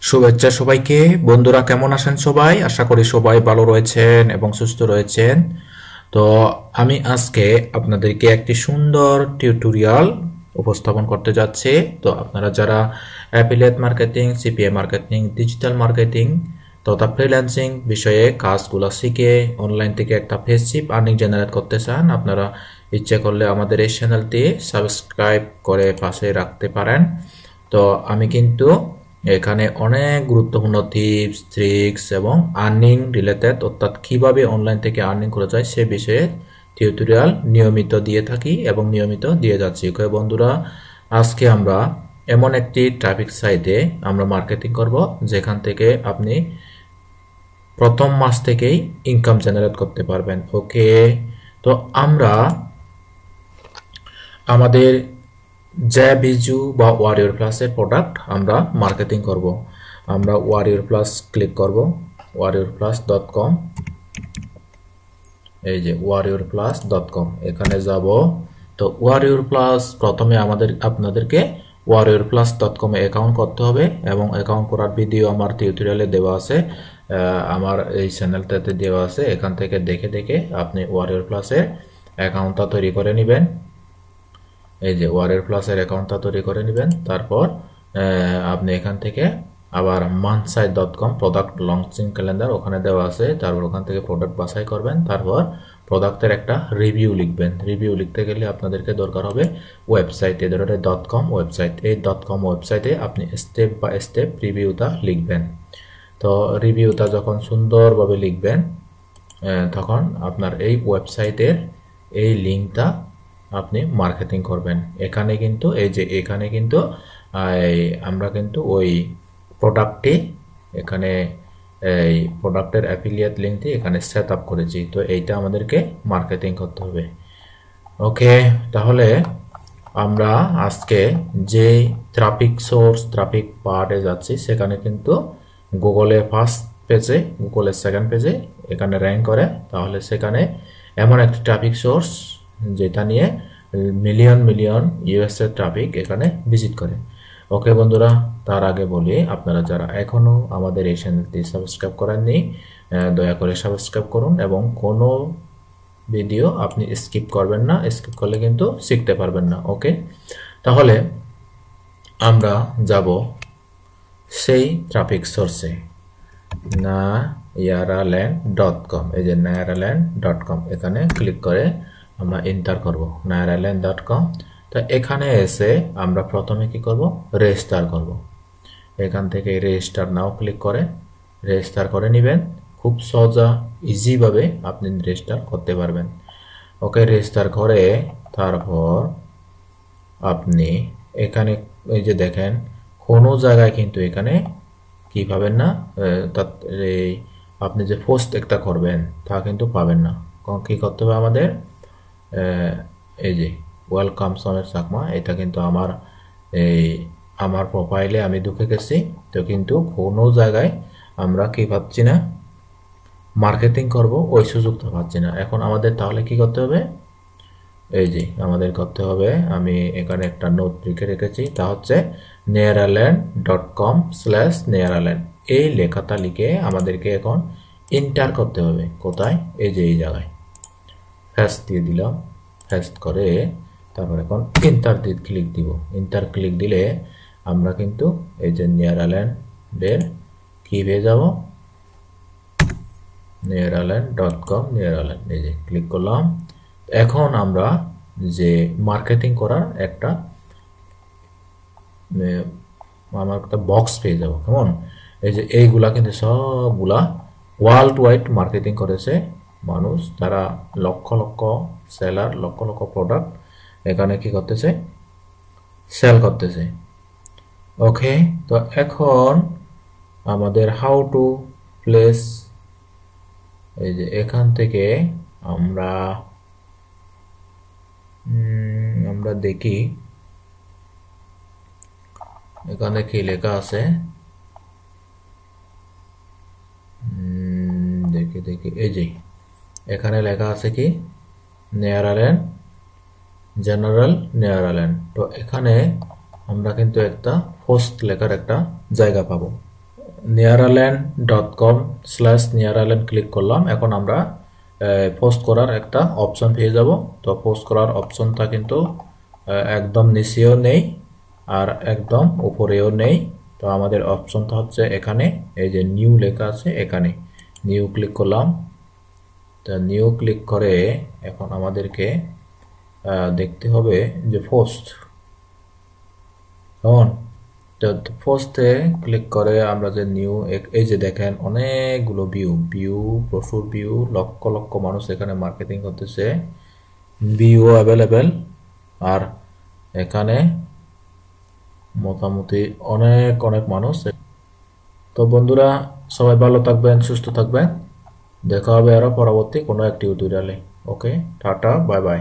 শুভেচ্ছা সবাইকে। বন্ধুরা কেমন আছেন সবাই? আশা করি সবাই ভালো রয়েছেন এবং সুস্থ রয়েছেন। তো আমি আজকে আপনাদেরকে একটি সুন্দর টিউটোরিয়াল উপস্থাপন করতে যাচ্ছি। তো আপনারা যারা affiliate marketing, CPA marketing, digital marketing তথা ফ্রিল্যান্সিং বিষয়ে কাজগুলো শিখে অনলাইন থেকে একটা পেসিভ আর্নিং জেনারেট করতে চান, আপনারা ইচ্ছে করলে আমাদের এই চ্যানেলটি সাবস্ক্রাইব করে পাশে রাখতে পারেন। তো আমি কিন্তু এখানে অনেক গুরুত্বপূর্ণ টিপস, ট্রিক্স এবং আর্নিং রিলেটেড, অর্থাৎ কিভাবে অনলাইন থেকে আর্নিং করা যায় সে বিষয়ে টিউটোরিয়াল নিয়মিত দিয়ে থাকি এবং নিয়মিত দিয়ে যাচ্ছি। ওকে বন্ধুরা, আজকে আমরা এমন একটি ট্রাফিক সাইটে আমরা মার্কেটিং করব যেখান থেকে আপনি প্রথম মাস থেকেই ইনকাম জেনারেট করতে পারবেন। ওকে, তো আমরা আমাদের জ্যাবিজু বা ওয়ারিয়র প্লাসের প্রোডাক্ট আমরা মার্কেটিং করব। আমরা ওয়ারিয়র প্লাস ক্লিক করব, warriorplus.com। এই যে warriorplus.com, এখানে যাব। তো ওয়ারিয়র প্লাস প্রথমে আপনাদেরকে warriorplus.com এ অ্যাকাউন্ট করতে হবে এবং অ্যাকাউন্ট করার ভিডিও আমার টিউটোরিয়ালে দেওয়া আছে, আমার এই চ্যানেলটাতে দেওয়া আছে। এখান থেকে দেখে দেখে আপনি ওয়ারিয়র প্লাসের অ্যাকাউন্টটা তৈরি করে নেবেন। এই যে ওয়ারিয়র প্লাসের অ্যাকাউন্টটা তৈরি করে নেবেন। তারপর আপনি এখান থেকে আবার monthsite.com প্রোডাক্ট লঞ্চিং ক্যালেন্ডার ওখানে দেওয়া আছে। তারপর ওখান থেকে প্রোডাক্ট বাছাই করবেন। তারপর প্রোডাক্টের একটা রিভিউ লিখবেন। রিভিউ লিখতে গেলে আপনাদেরকে দরকার হবে ওয়েবসাইট, এ ধরনের .com ওয়েবসাইট। এই .com ওয়েবসাইটে আপনি স্টেপ বাই স্টেপ রিভিউটা লিখবেন। তো রিভিউটা যখন সুন্দরভাবে লিখবেন তখন আপনার এই ওয়েবসাইটের এই লিঙ্কটা আপনি মার্কেটিং করবেন। এখানে কিন্তু এই যে এখানে কিন্তু আমরা কিন্তু ওই প্রোডাক্টটি এখানে এই প্রোডাক্টের অ্যাফিলিয়েট লিঙ্কটি এখানে সেট আপ করেছি। তো এইটা আমাদেরকে মার্কেটিং করতে হবে। ওকে, তাহলে আমরা আজকে যে ট্রাফিক সোর্স, ট্রাফিক পার্টে যাচ্ছি সেখানে কিন্তু গুগলের ফার্স্ট পেজে, গুগলের সেকেন্ড পেজে এখানে র্যাঙ্ক করে। তাহলে সেখানে এমন একটি ট্রাফিক সোর্স যেটা নিয়ে মিলিয়ন মিলিয়ন ইউএসএ ট্রাফিক এখানে ভিজিট করে। ওকে বন্ধুরা, তার আগে বলি আপনারা যারা এখনও আমাদের এই চ্যানেলটি সাবস্ক্রাইব করেননি দয়া করে সাবস্ক্রাইব করুন এবং কোনো ভিডিও আপনি স্কিপ করবেন না, স্কিপ করলে কিন্তু শিখতে পারবেন না। ওকে, তাহলে আমরা যাব সেই ট্রাফিক সোর্সে, nayaraland.com। এই যে nayaraland.com, এখানে ক্লিক করে আমরা এন্টার করব nayaraland.com। তো এখানে এসে আমরা প্রথমে কি করব, রেজিস্টার করব। এখান থেকে রেজিস্টার নাও ক্লিক করে রেজিস্টার করে নেবেন। খুব সহজা ইজিভাবে আপনি রেজিস্টার করতে পারবেন। ওকে, রেজিস্টার করে তারপর আপনি এখানে এই যে দেখেন কোনো জায়গায় কিন্তু এখানে কি পাবেন না, এই আপনি যে পোস্ট একটা করবেন তা কিন্তু পাবেন না। কি করতে হবে আমাদের, এই যে ওয়েলকাম সমেত চাকমা, এটা কিন্তু আমার প্রোফাইলে আমি ঢুকে গেছি। তো কিন্তু কোনো জায়গায় আমরা কি পাচ্ছি না, মার্কেটিং করব ওই সুযোগটা পাচ্ছি না। এখন আমাদের তাহলে কি করতে হবে, এই যে আমাদের করতে হবে, আমি এখানে একটা নোট লিখে রেখেছি, তা হচ্ছে nayaraland.com/nayaraland। এই লেখাটা লিখে আমাদেরকে এখন এন্টার করতে হবে। কোথায়, এই যে এই জায়গায় ফেস্ট দিয়ে দিলাম। ফেস্ট করে তারপর এখন এন্টার দিয়ে ক্লিক দিব। এন্টার ক্লিক দিলে আমরা কিন্তু এই যে nayaraland-এর কি পেয়ে যাব, nayaraland.com, nayaraland, এই যে ক্লিক করলাম। এখন আমরা যে মার্কেটিং করার একটা আমার একটা বক্স পেয়ে যাব। কেমন, এই যে এইগুলা কিন্তু সবগুলা ওয়ার্ল্ড ওয়াইড মার্কেটিং করেছে মানুষ, তারা লক্ষ লক্ষ সেলার, লক্ষ লক্ষ প্রোডাক্ট এখানে কি করতেছে, সেল করতেছে। ওকে, তো এখন আমাদের হাউ টু প্লেস, এই যে এখান থেকে আমরা দেখি এখানে কি লেখা আছে, দেখি দেখি, এই যে এখানে লেখা আছে কি, নেয়ারাল্যান্ড জেনারেল নেয়ারাল্যান্ড। তো এখানে আমরা কিন্তু একটা পোস্ট লেখার একটা জায়গা পাবো। nearalend.com/nearalend ক্লিক করলাম। এখন আমরা পোস্ট করার একটা অপশন পেয়ে যাব। তো পোস্ট করার অপশনটা কিন্তু একদম নিচেও নেই আর একদম উপরেও নেই। তো আমাদের অপশনটা হচ্ছে এখানে, এই যে নিউ লেখা আছে, এখানে নিউ ক্লিক করলাম। তো নিউ ক্লিক করে এখন আমাদেরকে দেখতে হবে যে পোস্ট কেমন। তো পোস্টে ক্লিক করে আমরা যে নিউ, এই যে দেখেন অনেকগুলো ভিউ, প্রচুর ভিউ, লক্ষ লক্ষ মানুষ এখানে মার্কেটিং করতেছে, ভিউ অ্যাভেলেবেল। আর এখানে মোটামুটি অনেক অনেক মানুষ। তো বন্ধুরা, সবাই ভালো থাকবেন, সুস্থ থাকবেন। দেখা হবে আরো পরবর্তী কোনো এক টিউটোরিয়ালে। ওকে, টাটা, বাই বাই।